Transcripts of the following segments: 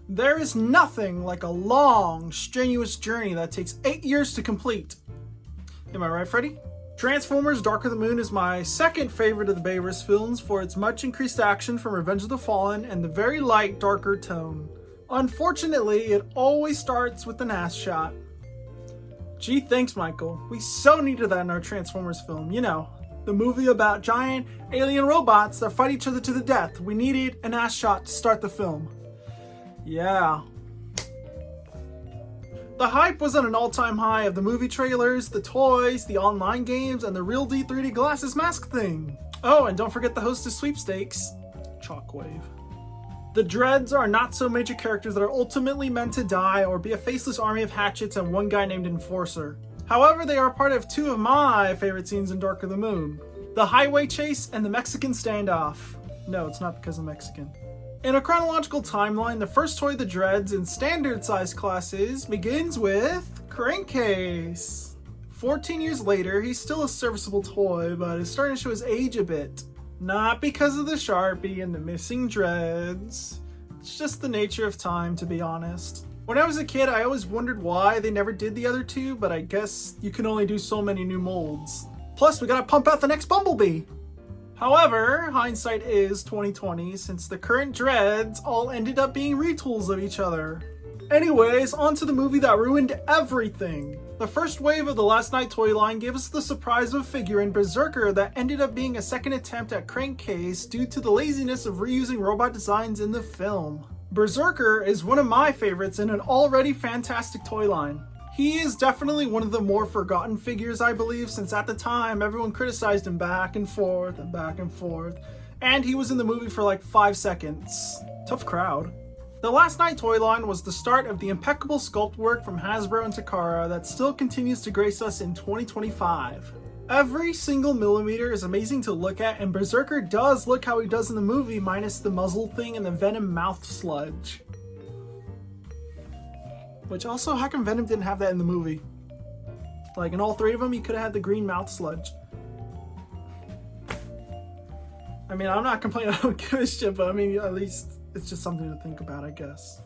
There is nothing like a long, strenuous journey that takes 8 years to complete. Am I right, Freddy? Transformers Dark of the Moon is my second favorite of the Bayverse films for its much increased action from Revenge of the Fallen and the very light, darker tone. Unfortunately, it always starts with an ass shot. Gee, thanks, Michael. We so needed that in our Transformers film, you know. The movie about giant alien robots that fight each other to the death. We needed an ass shot to start the film. Yeah. The hype was at an all-time high of the movie trailers, the toys, the online games, and the real D 3D glasses mask thing. Oh, and don't forget the Hostess sweepstakes. Shockwave. The Dreads are not so major characters that are ultimately meant to die or be a faceless army of hatchets and one guy named Enforcer. However, they are part of two of my favorite scenes in Dark of the Moon. The highway chase and the Mexican standoff. No, it's not because I'm Mexican. In a chronological timeline, the first toy of the Dreads in standard size classes begins with Crankcase. 14 years later, he's still a serviceable toy, but is starting to show his age a bit. Not because of the Sharpie and the missing dreads. It's just the nature of time, to be honest. When I was a kid, I always wondered why they never did the other two, but I guess you can only do so many new molds. Plus, we gotta pump out the next Bumblebee! However, hindsight is 2020, since the current Dreads all ended up being retools of each other. Anyways, on to the movie that ruined everything. The first wave of the Last Night toy line gave us the surprise of a figure in Berserker that ended up being a second attempt at Crankcase due to the laziness of reusing robot designs in the film. Berserker is one of my favorites in an already fantastic toy line. He is definitely one of the more forgotten figures, I believe, since at the time everyone criticized him back and forth and back and forth, and he was in the movie for like 5 seconds. Tough crowd. The Last Night toy line was the start of the impeccable sculpt work from Hasbro and Takara that still continues to grace us in 2025. Every single millimeter is amazing to look at, and Berserker does look how he does in the movie minus the muzzle thing and the Venom mouth sludge. Which also, how come Venom didn't have that in the movie? Like, in all three of them, you could have had the green mouth sludge. I mean, I'm not complaining, I don't give a shit, but I mean, at least it's just something to think about, I guess.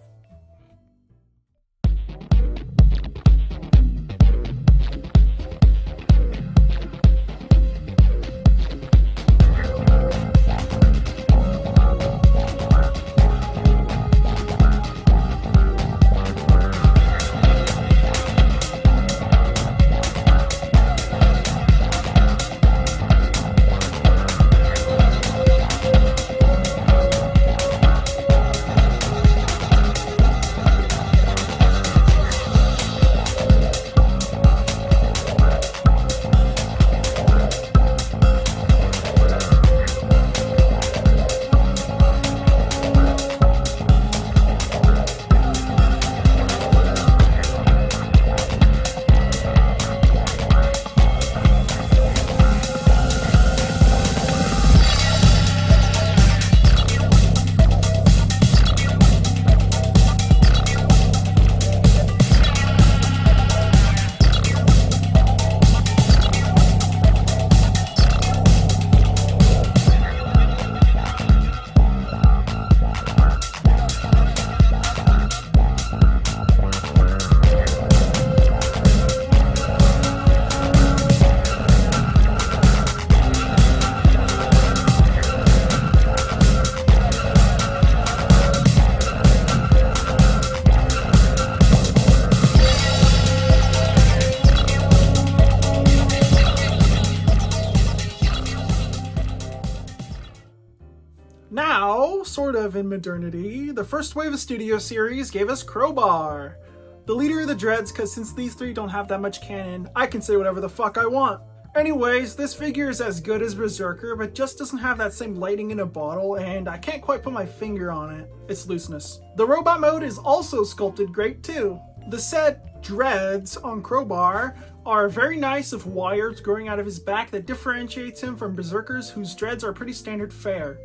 Now, sort of in modernity, the first wave of Studio series gave us Crowbar, the leader of the Dreads, because since these three don't have that much canon, I can say whatever the fuck I want. Anyways, this figure is as good as Berserker, but just doesn't have that same lighting in a bottle, and I can't quite put my finger on it. It's looseness. The robot mode is also sculpted great too. The said Dreads on Crowbar are very nice with wires growing out of his back that differentiates him from Berserkers whose dreads are pretty standard fare.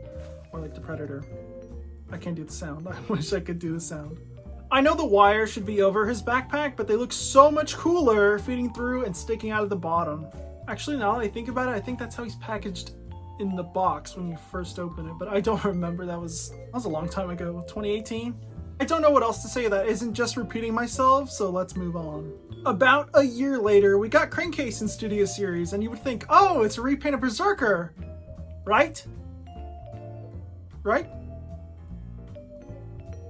Or like the Predator. I can't do the sound. I wish I could do the sound. I know the wire should be over his backpack, but they look so much cooler feeding through and sticking out of the bottom. Actually, now that I think about it, I think that's how he's packaged in the box when you first open it, but I don't remember. That was a long time ago, 2018. I don't know what else to say that isn't just repeating myself, so let's move on. About a year later, we got Crankcase in Studio Series, and you would think, oh, it's a repaint of Berserker, right? Right?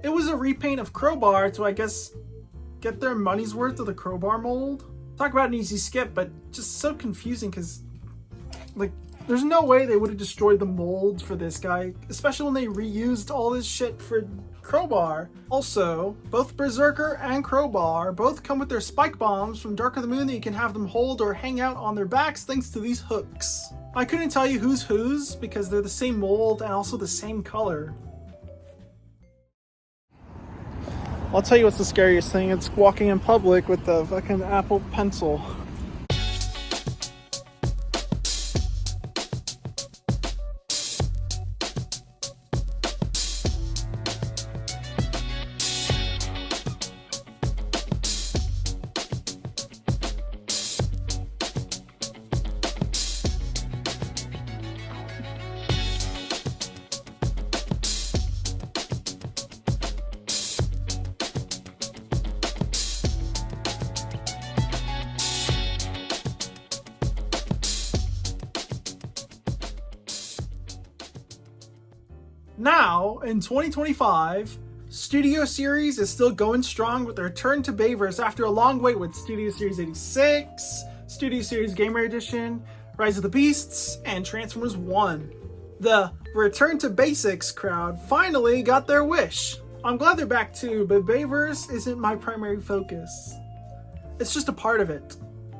It was a repaint of Crowbar to, I guess, get their money's worth of the Crowbar mold. Talk about an easy skip, but just so confusing because, like, there's no way they would have destroyed the mold for this guy, especially when they reused all this shit for Crowbar. Also, both Berserker and Crowbar both come with their spike bombs from Dark of the Moon that you can have them hold or hang out on their backs thanks to these hooks. I couldn't tell you who's whose because they're the same mold and also the same color. I'll tell you what's the scariest thing. It's walking in public with the fucking Apple Pencil. Now, in 2025, Studio Series is still going strong with their return to Bayverse after a long wait with Studio Series 86, Studio Series Gamer Edition, Rise of the Beasts, and Transformers 1. The Return to Basics crowd finally got their wish. I'm glad they're back too, but Bayverse isn't my primary focus. It's just a part of it.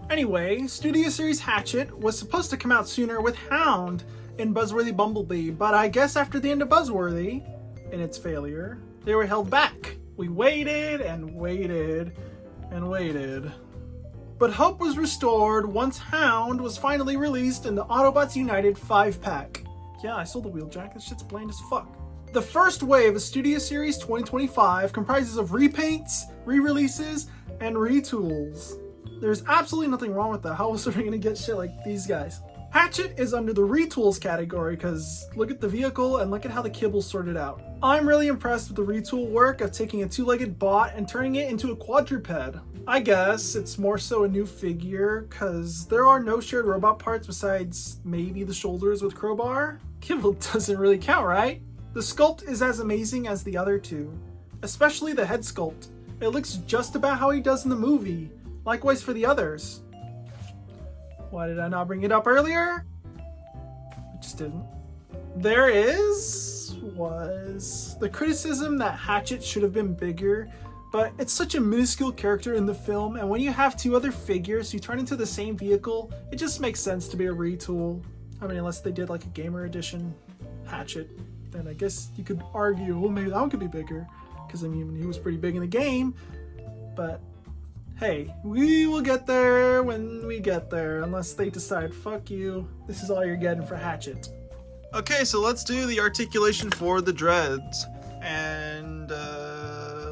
Anyway, Studio Series Hatchet was supposed to come out sooner with Hound in Buzzworthy Bumblebee, but I guess after the end of Buzzworthy, and its failure, they were held back. We waited and waited and waited. But hope was restored once Hound was finally released in the Autobots United 5-pack. Yeah, I sold the Wheeljack, this shit's bland as fuck. The first wave of Studio Series 2025 comprises of repaints, re-releases, and retools. There's absolutely nothing wrong with that. How else are we gonna get shit like these guys? Hatchet is under the retools category because look at the vehicle and look at how the kibble's sorted out. I'm really impressed with the retool work of taking a two-legged bot and turning it into a quadruped. I guess it's more so a new figure because there are no shared robot parts besides maybe the shoulders with Crowbar. Kibble doesn't really count, right? The sculpt is as amazing as the other two, especially the head sculpt. It looks just about how he does in the movie. Likewise for the others. Why did I not bring it up earlier? I just didn't. There was the criticism that Hatchet should have been bigger, but it's such a minuscule character in the film, and when you have two other figures you turn into the same vehicle, it just makes sense to be a retool. I mean, unless they did like a gamer edition Hatchet, then I guess you could argue, well, maybe that one could be bigger, because I mean, he was pretty big in the game, but hey, we will get there when we get there, unless they decide, fuck you, this is all you're getting for Hatchet. Okay, so let's do the articulation for the dreads. And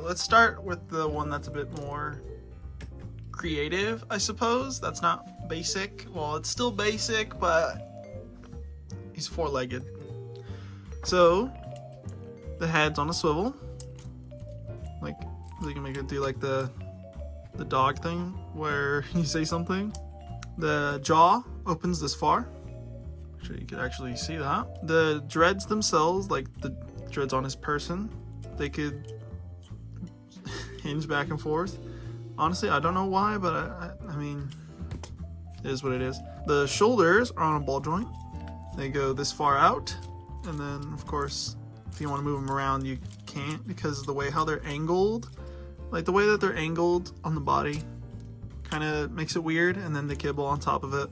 let's start with the one that's a bit more creative, I suppose. That's not basic. Well, it's still basic, but he's four-legged. So, the head's on a swivel. Like, you can make it do like the dog thing where you say something. The jaw opens this far. Sure you could actually see that. The dreads themselves, like the dreads on his person, they could hinge back and forth. Honestly, I don't know why, but I mean, it is what it is. The shoulders are on a ball joint. They go this far out, and then of course, if you want to move them around, you can't because of the way how they're angled. Like the way that they're angled on the body kind of makes it weird, and then the kibble on top of it.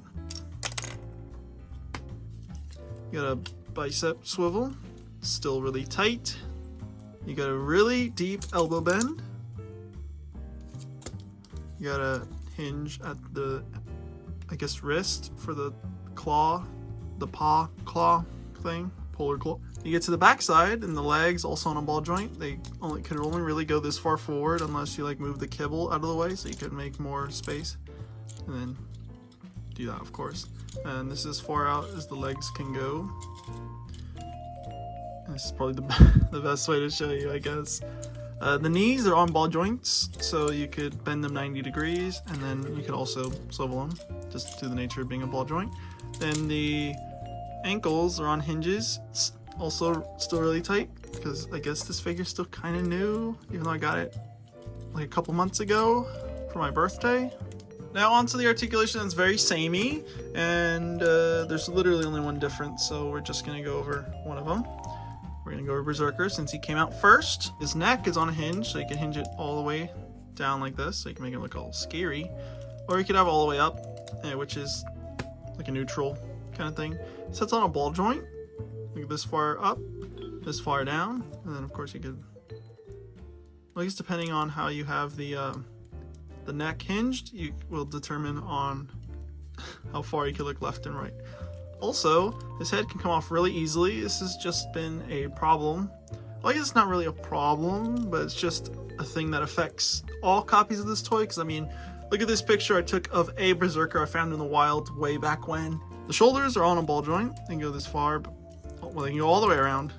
You got a bicep swivel, still really tight. You got a really deep elbow bend. You got a hinge at the, I guess, wrist for the claw, the paw claw thing, polar claw. You get to the back side, and the legs also on a ball joint. They could only really go this far forward unless you like move the kibble out of the way so you could make more space. And then do that, of course. And this is as far out as the legs can go. And this is probably the best way to show you, I guess. The knees are on ball joints, so you could bend them 90 degrees, and then you could also swivel them, just to the nature of being a ball joint. Then the ankles are on hinges. It's also still really tight, because I guess this figure's still kind of new, even though I got it like a couple months ago for my birthday. Now onto the articulation. That's very samey, and there's literally only one difference, so we're just going to go over one of them. We're going to go over Berserker since he came out first. His neck is on a hinge, so you can hinge it all the way down like this, so you can make it look all scary. Or you could have it all the way up, which is like a neutral kind of thing. It sits on a ball joint, like this far up, this far down, and then of course you could, I guess depending on how you have the neck hinged, you will determine on how far you can look left and right. Also, his head can come off really easily. This has just been a problem. Well, I guess it's not really a problem, but it's just a thing that affects all copies of this toy. Because, I mean, look at this picture I took of a Berserker I found in the wild way back when. The shoulders are on a ball joint. They can go this far, but, well, they can go all the way around.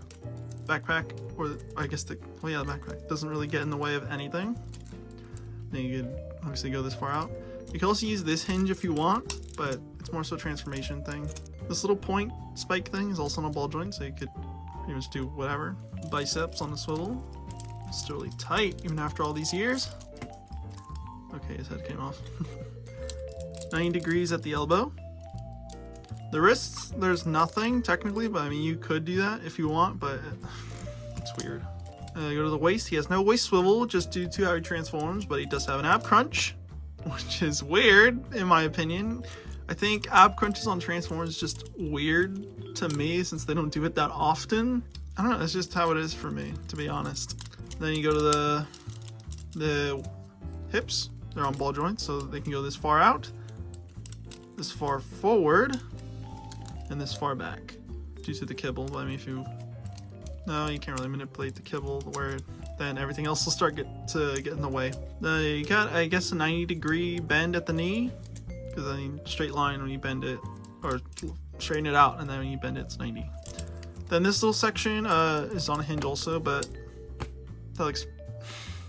Backpack, or I guess the backpack doesn't really get in the way of anything. Then you could obviously go this far out. You can also use this hinge if you want, but it's more so a transformation thing. This little point spike thing is also on a ball joint, so you could pretty much do whatever. Biceps on the swivel. Still really tight, even after all these years. Okay, his head came off. 90 degrees at the elbow. The wrists, there's nothing technically, but I mean, you could do that if you want, but it's weird. Go to the waist. He has no waist swivel just due to how he transforms, but he does have an ab crunch, which is weird in my opinion. I think ab crunches on Transformers is just weird to me since they don't do it that often. I don't know, it's just how it is for me, to be honest. Then you go to the hips. They're on ball joints, so they can go this far out, this far forward, and this far back due to the kibble. But I mean, no, you can't really manipulate the kibble where then everything else will start to get in the way. You got, I guess, a 90-degree bend at the knee, because I mean, straight line when you bend it, or straighten it out, and then when you bend it, it's 90. Then this little section is on a hinge also, but that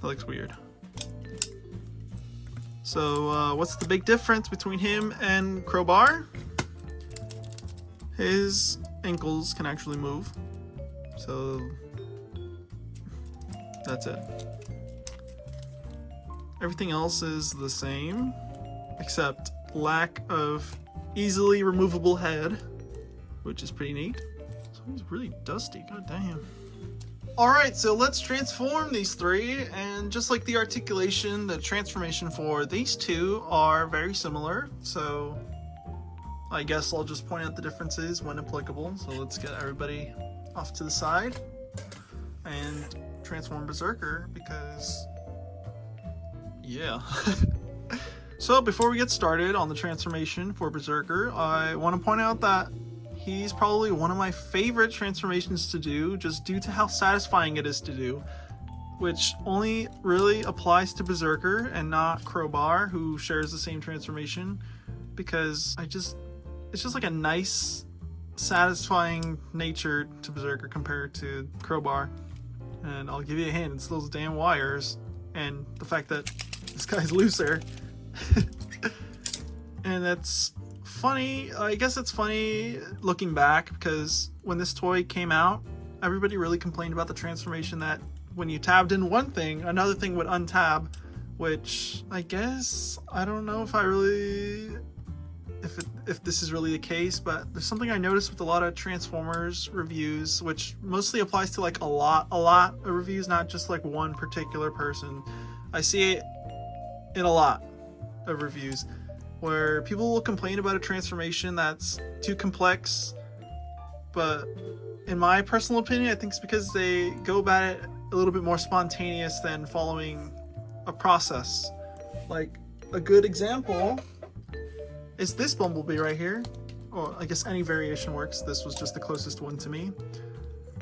looks weird. So what's the big difference between him and Crowbar? His ankles can actually move. So that's it. Everything else is the same, except lack of easily removable head, which is pretty neat. So he's really dusty, god damn. Alright, so let's transform these three, and just like the articulation, the transformation for these two are very similar, so I guess I'll just point out the differences when applicable. So let's get everybody off to the side and transform Berserker, because yeah. So before we get started on the transformation for Berserker, I want to point out that he's probably one of my favorite transformations to do, just due to how satisfying it is to do, which only really applies to Berserker and not Crowbar, who shares the same transformation, because it's just like a nice, satisfying nature to Berserker compared to Crowbar. And I'll give you a hint, it's those damn wires and the fact that this guy's looser. And that's funny. I guess it's funny looking back, because when this toy came out, everybody really complained about the transformation, that when you tabbed in one thing, another thing would untab, which I guess, I don't know if I really, if this is really the case, but there's something I noticed with a lot of Transformers reviews, which mostly applies to like a lot of reviews, not just like one particular person. I see it in a lot of reviews where people will complain about a transformation that's too complex, but in my personal opinion, I think it's because they go about it a little bit more spontaneous than following a process. Like a good example is this Bumblebee right here. Or I guess any variation works. This was just the closest one to me.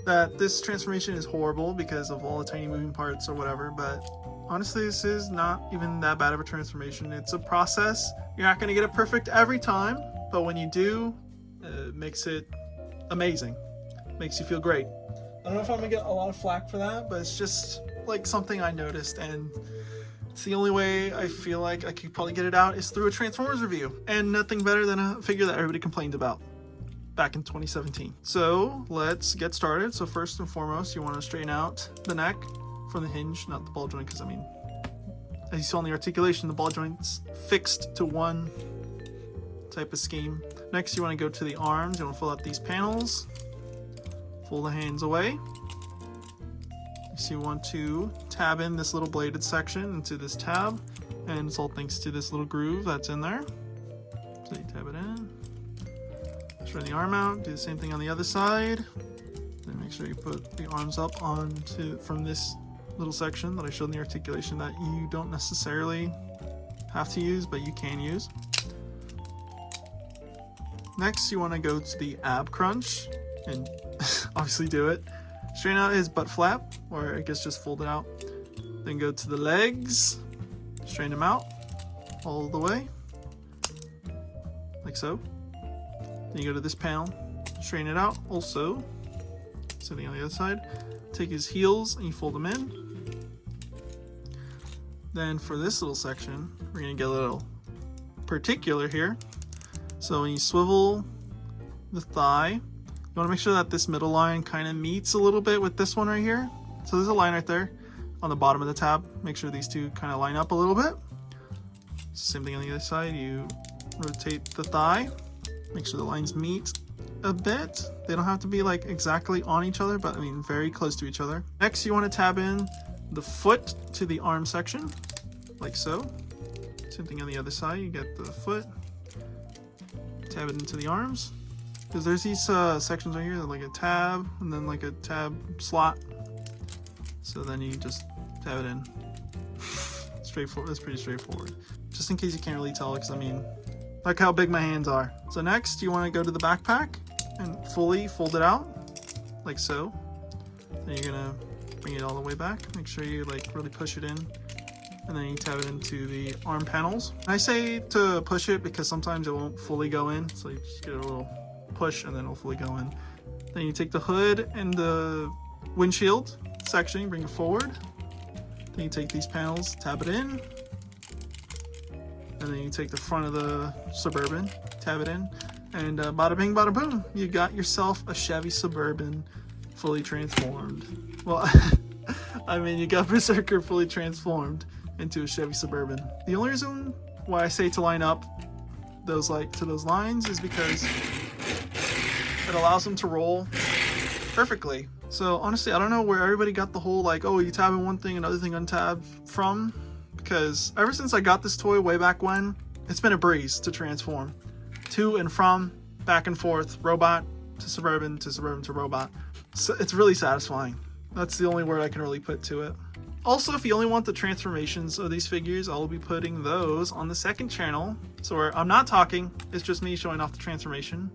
That this transformation is horrible because of all the tiny moving parts or whatever, but honestly, this is not even that bad of a transformation. It's a process. You're not going to get it perfect every time, but when you do, it makes it amazing. Makes you feel great. I don't know if I'm going to get a lot of flack for that, but it's just like something I noticed, and it's the only way I feel like I could probably get it out is through a Transformers review, and nothing better than a figure that everybody complained about back in 2017. So let's get started. So first and foremost, you want to straighten out the neck from the hinge, not the ball joint, because I mean, as you saw in the articulation, the ball joint's fixed to one type of scheme. Next, you want to go to the arms. You want to fill out these panels, fold the hands away. So you want to tab in this little bladed section into this tab, and it's all thanks to this little groove that's in there. So you tab it in, straighten the arm out, do the same thing on the other side. Then make sure you put the arms up onto from this little section that I showed in the articulation that you don't necessarily have to use, but you can use. Next, you want to go to the ab crunch and obviously do it. Straighten out his butt flap, or I guess just fold it out. Then go to the legs, straighten them out all the way, like so. Then you go to this panel, straighten it out also. Sitting on the other side. Take his heels and you fold them in. Then for this little section, we're going to get a little particular here. So when you swivel the thigh, you want to make sure that this middle line kind of meets a little bit with this one right here. So there's a line right there on the bottom of the tab. Make sure these two kind of line up a little bit. Same thing on the other side. You rotate the thigh. Make sure the lines meet a bit. They don't have to be like exactly on each other, but I mean very close to each other. Next, you want to tab in the foot to the arm section, like so. Same thing on the other side. You get the foot, tab it into the arms. Because there's these sections right here, like a tab, and then like a tab slot. So then you just tab it in. Straightforward. It's pretty straightforward. Just in case you can't really tell, because I mean, like how big my hands are. So next, you want to go to the backpack and fully fold it out, like so. Then you're gonna bring it all the way back. Make sure you like really push it in, and then you tab it into the arm panels. And I say to push it because sometimes it won't fully go in, so you just get a little push and then it'll fully go in. Then you take the hood and the windshield section, bring it forward. Then you take these panels, tab it in, and then you take the front of the Suburban, tab it in, and bada bing bada boom, you got yourself a Chevy Suburban fully transformed. Well, I mean, you got Berserker fully transformed into a Chevy Suburban. The only reason why I say to line up those to those lines is because it allows them to roll perfectly. So honestly, I don't know where everybody got the whole like, oh, you tab in one thing, another thing untab from, because ever since I got this toy way back when, it's been a breeze to transform. To and from, back and forth, robot to Suburban to Suburban to robot. So it's really satisfying. That's the only word I can really put to it. Also, if you only want the transformations of these figures, I'll be putting those on the second channel. So where I'm not talking, it's just me showing off the transformation.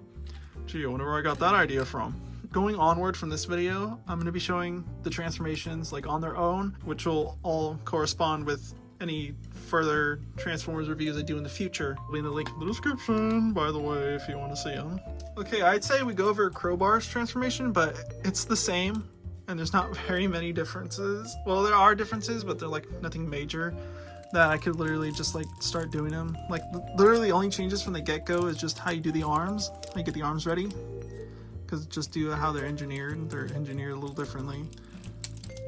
Gee, I wonder where I got that idea from. Going onward from this video, I'm going to be showing the transformations like on their own, which will all correspond with any further Transformers reviews I do in the future. I'll leave the link in the description, by the way, if you want to see them. Okay, I'd say we go over Crowbar's transformation, but it's the same, and there's not very many differences. Well, there are differences, but they're like nothing major that I could literally just like start doing them. Like literally the only changes from the get-go is just how you do the arms, how you get the arms ready. Because just due to how they're engineered a little differently.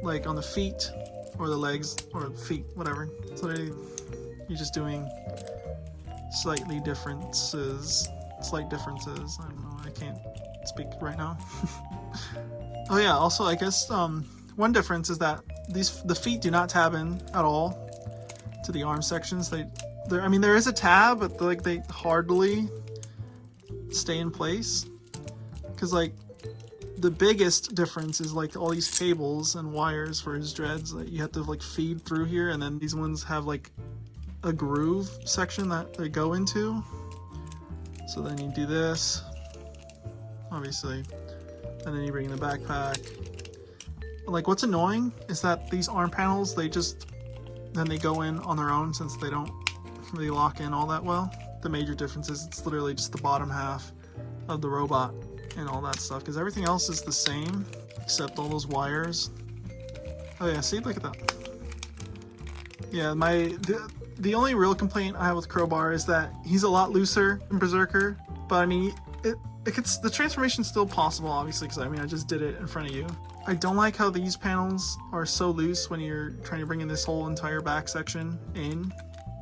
Like on the feet, or the legs, or feet, whatever. So you're just doing slight differences. I don't know, I can't speak right now. Oh yeah, also I guess one difference is that the feet do not tab in at all to the arm sections. I mean, there is a tab, but like they hardly stay in place. Because like the biggest difference is like all these cables and wires for his dreads that you have to like feed through here, and then these ones have like a groove section that they go into. So then you do this, obviously, and then you bring in the backpack. Like what's annoying is that these arm panels, they go in on their own since they don't really lock in all that well. The major difference is it's literally just the bottom half of the robot and all that stuff, because everything else is the same except all those wires Oh yeah, see, look at that. Yeah, the only real complaint I have with Crowbar is that he's a lot looser than Berserker, but I mean, the transformation's still possible, obviously, because I mean, I just did it in front of you. I don't like how these panels are so loose when you're trying to bring in this whole entire back section in,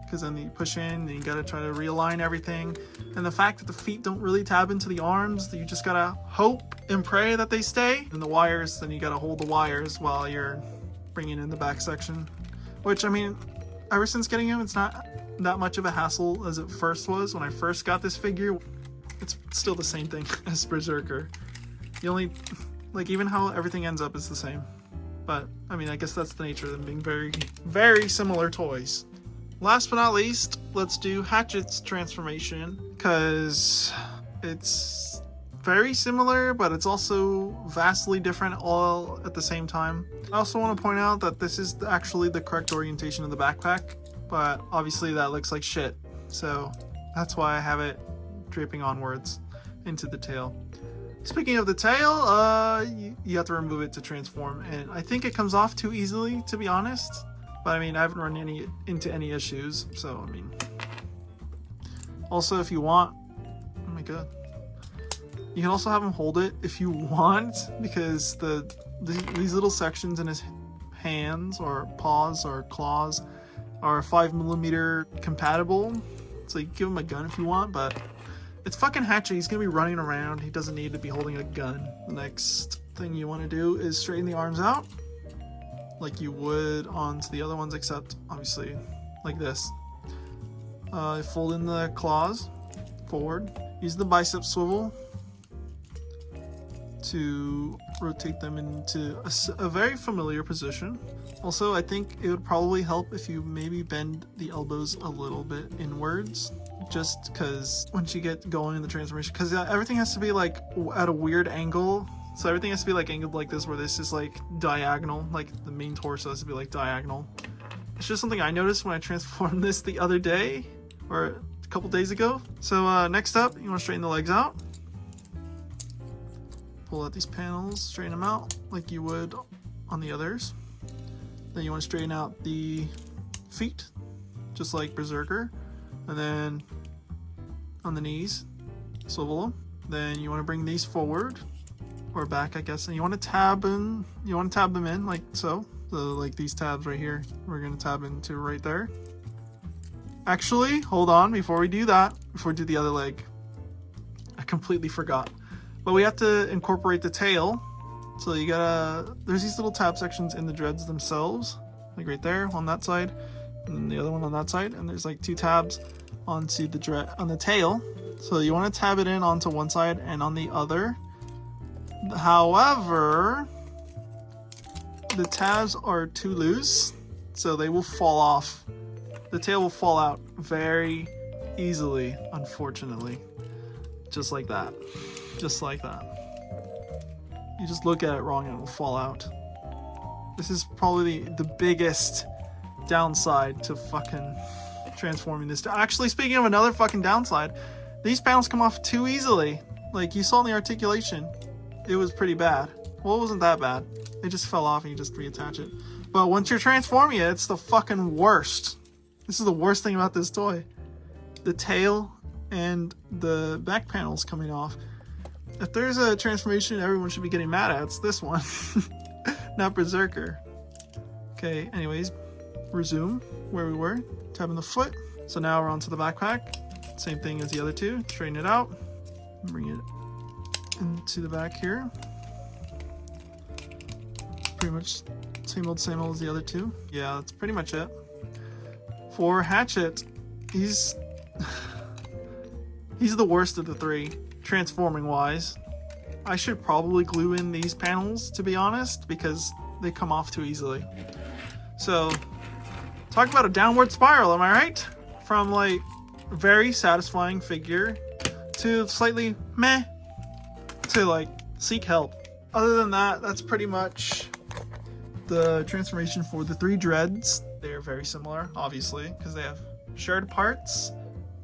because then you push in, and you gotta try to realign everything. And the fact that the feet don't really tab into the arms, that you just gotta hope and pray that they stay. And the wires, then you gotta hold the wires while you're bringing in the back section. Which, I mean, ever since getting him, it's not that much of a hassle as it first was. When I first got this figure, it's still the same thing as Berserker. The only, like, even how everything ends up is the same. But, I mean, I guess that's the nature of them being very, very similar toys. Last but not least, let's do Hatchet's transformation, because it's very similar, but it's also vastly different all at the same time. I also want to point out that this is actually the correct orientation of the backpack, but obviously that looks like shit, so that's why I have it draping onwards into the tail. Speaking of the tail, you have to remove it to transform, and I think it comes off too easily, to be honest. But I mean, I haven't run into any issues, so I mean. Also, if you want, oh my god, you can also have him hold it if you want, because these little sections in his hands or paws or claws are 5mm compatible, so you can give him a gun if you want. But it's fucking Hatchet. He's gonna be running around. He doesn't need to be holding a gun. The next thing you want to do is straighten the arms out, like you would onto the other ones, except obviously like this. Fold in the claws forward. Use the bicep swivel to rotate them into a very familiar position. Also, I think it would probably help if you maybe bend the elbows a little bit inwards, just because once you get going in the transformation, because everything has to be like at a weird angle. So everything has to be like angled like this, where this is like diagonal, like the main torso has to be like diagonal. It's just something I noticed when I transformed this the other day, or a couple days ago. So next up, you want to straighten the legs out. Pull out these panels, straighten them out like you would on the others. Then you want to straighten out the feet, just like Berserker. And then on the knees, swivel them. Then you want to bring these forward, or back, I guess, and you want to tab them in like so. So like these tabs right here, we're going to tab into right there. Actually, hold on, before we do that, before we do the other leg, I completely forgot. But we have to incorporate the tail. So you gotta, there's these little tab sections in the dreads themselves, like right there on that side, and then the other one on that side, and there's like two tabs onto the on the tail. So you want to tab it in onto one side and on the other. However, the tabs are too loose, so they will fall off. The tail will fall out very easily, unfortunately. Just like that. Just like that. You just look at it wrong and it will fall out. This is probably the biggest downside to fucking transforming this. Actually, speaking of another fucking downside, these panels come off too easily. Like you saw in the articulation, it was pretty bad. Well, it wasn't that bad. It just fell off and you just reattach it. But once you're transforming it, it's the fucking worst. This is the worst thing about this toy. The tail and the back panels coming off. If there's a transformation everyone should be getting mad at, it's this one. Not Berserker. Okay, anyways, resume where we were. Tapping the foot. So now we're onto the backpack. Same thing as the other two. Straighten it out. Bring it into the back here. Pretty much same old as the other two. Yeah, that's pretty much it. For Hatchet, he's the worst of the three, transforming wise. I should probably glue in these panels, to be honest, because they come off too easily. So, talk about a downward spiral, am I right? From like very satisfying figure to slightly meh to like seek help. Other than that, that's pretty much the transformation for the three dreads. They're very similar, obviously, because they have shared parts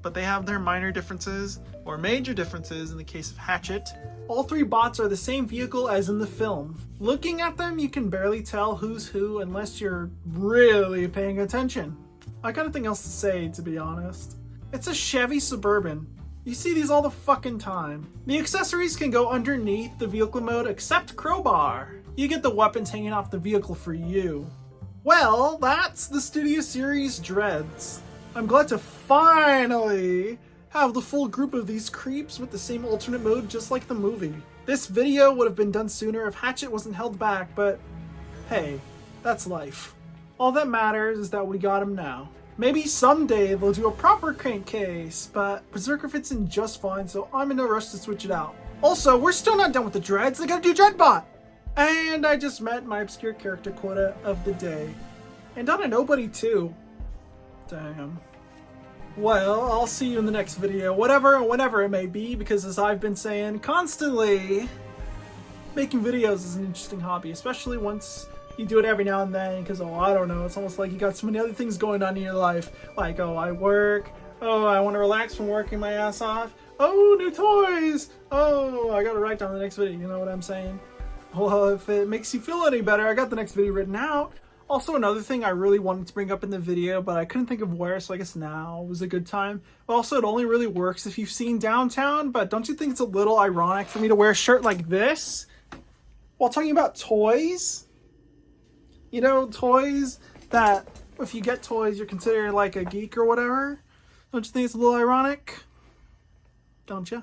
but they have their minor differences, or major differences in the case of Hatchet. All three bots are the same vehicle as in the film. Looking at them, you can barely tell who's who unless you're really paying attention. I got nothing else to say, to be honest. It's a Chevy Suburban. You see these all the fucking time. The accessories can go underneath the vehicle mode except Crowbar. You get the weapons hanging off the vehicle for you. Well, that's the Studio Series Dreads. I'm glad to finally have the full group of these creeps with the same alternate mode just like the movie. This video would have been done sooner if Hatchet wasn't held back, but hey, that's life. All that matters is that we got him now. Maybe someday they'll do a proper crankcase, but Berserker fits in just fine, so I'm in no rush to switch it out. Also, we're still not done with the dreads, they gotta do Dreadbot! And I just met my obscure character quota of the day. And on a nobody too. Damn. Well, I'll see you in the next video, whatever and whenever it may be, because as I've been saying constantly, making videos is an interesting hobby, especially once you do it every now and then, because, oh, I don't know, it's almost like you got so many other things going on in your life. Like, oh, I work, oh, I want to relax from working my ass off, oh, new toys, oh, I gotta write down the next video, you know what I'm saying? Well, if it makes you feel any better, I got the next video written out. Also, another thing I really wanted to bring up in the video, but I couldn't think of where, so I guess now was a good time. Also, it only really works if you've seen Downtown, but don't you think it's a little ironic for me to wear a shirt like this while talking about toys? You know, toys that, if you get toys, you're considered like a geek or whatever. Don't you think it's a little ironic? Don't you?